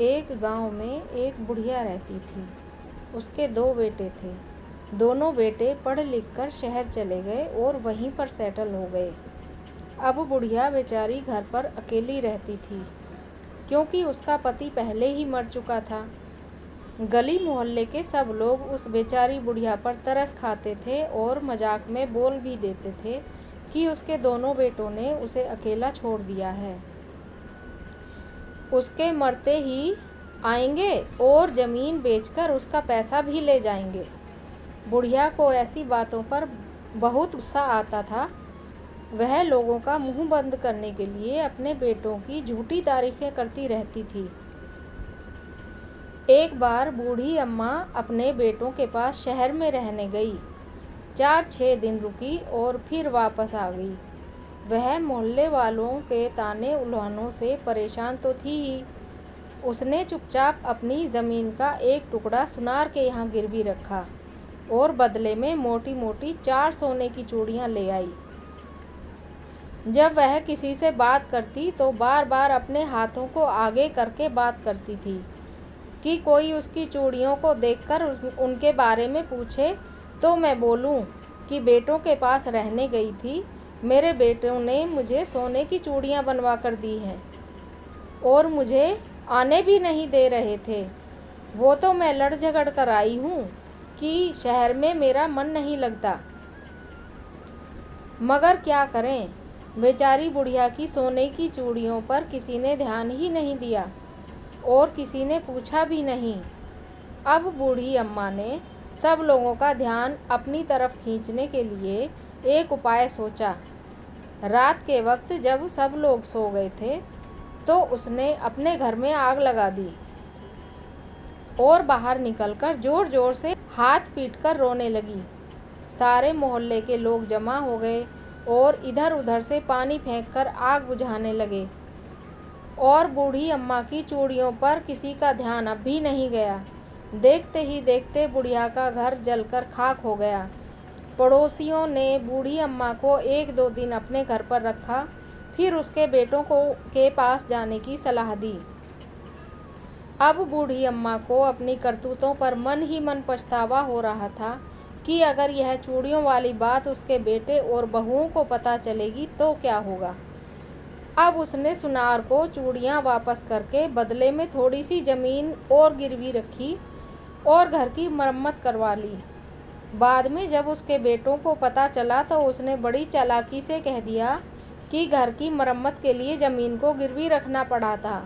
एक गांव में एक बुढ़िया रहती थी। उसके 2 बेटे थे। दोनों बेटे पढ़ लिख कर शहर चले गए और वहीं पर सेटल हो गए। अब बुढ़िया बेचारी घर पर अकेली रहती थी, क्योंकि उसका पति पहले ही मर चुका था। गली मोहल्ले के सब लोग उस बेचारी बुढ़िया पर तरस खाते थे और मजाक में बोल भी देते थे कि उसके दोनों बेटों ने उसे अकेला छोड़ दिया है। उसके मरते ही आएंगे और जमीन बेचकर उसका पैसा भी ले जाएंगे। बुढ़िया को ऐसी बातों पर बहुत गुस्सा आता था। वह लोगों का मुंह बंद करने के लिए अपने बेटों की झूठी तारीफें करती रहती थी। एक बार बूढ़ी अम्मा अपने बेटों के पास शहर में रहने गई। 4-6 दिन रुकी और फिर वापस आ गई। वह मोहल्ले वालों के ताने उल्हानों से परेशान तो थी ही। उसने चुपचाप अपनी ज़मीन का एक टुकड़ा सुनार के यहाँ गिरवी रखा और बदले में मोटी मोटी 4 सोने की चूड़ियाँ ले आई। जब वह किसी से बात करती तो बार बार अपने हाथों को आगे करके बात करती थी कि कोई उसकी चूड़ियों को देखकर उनके बारे में पूछे तो मैं बोलूं कि बेटों के पास रहने गई थी। मेरे बेटों ने मुझे सोने की चूड़ियां बनवा कर दी हैं और मुझे आने भी नहीं दे रहे थे। वो तो मैं लड़ झगड़ कर आई हूँ कि शहर में मेरा मन नहीं लगता। मगर क्या करें, बेचारी बुढ़िया की सोने की चूड़ियों पर किसी ने ध्यान ही नहीं दिया और किसी ने पूछा भी नहीं। अब बूढ़ी अम्मा ने सब लोगों का ध्यान अपनी तरफ खींचने के लिए एक उपाय सोचा। रात के वक्त जब सब लोग सो गए थे तो उसने अपने घर में आग लगा दी और बाहर निकलकर जोर जोर से हाथ पीटकर रोने लगी। सारे मोहल्ले के लोग जमा हो गए और इधर उधर से पानी फेंककर आग बुझाने लगे और बूढ़ी अम्मा की चूड़ियों पर किसी का ध्यान अब भी नहीं गया। देखते ही देखते बुढ़िया का घर जलकर खाक हो गया। पड़ोसियों ने बूढ़ी अम्मा को 1-2 दिन अपने घर पर रखा, फिर उसके बेटों के पास जाने की सलाह दी। अब बूढ़ी अम्मा को अपनी करतूतों पर मन ही मन पछतावा हो रहा था कि अगर यह चूड़ियों वाली बात उसके बेटे और बहुओं को पता चलेगी तो क्या होगा। अब उसने सुनार को चूड़ियाँ वापस करके बदले में थोड़ी सी ज़मीन और गिरवी रखी और घर की मरम्मत करवा ली। बाद में जब उसके बेटों को पता चला तो उसने बड़ी चालाकी से कह दिया कि घर की मरम्मत के लिए ज़मीन को गिरवी रखना पड़ा था।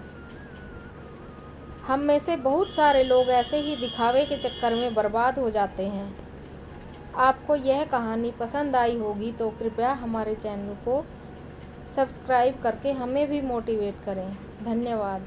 हम में से बहुत सारे लोग ऐसे ही दिखावे के चक्कर में बर्बाद हो जाते हैं। आपको यह कहानी पसंद आई होगी तो कृपया हमारे चैनल को सब्सक्राइब करके हमें भी मोटिवेट करें। धन्यवाद।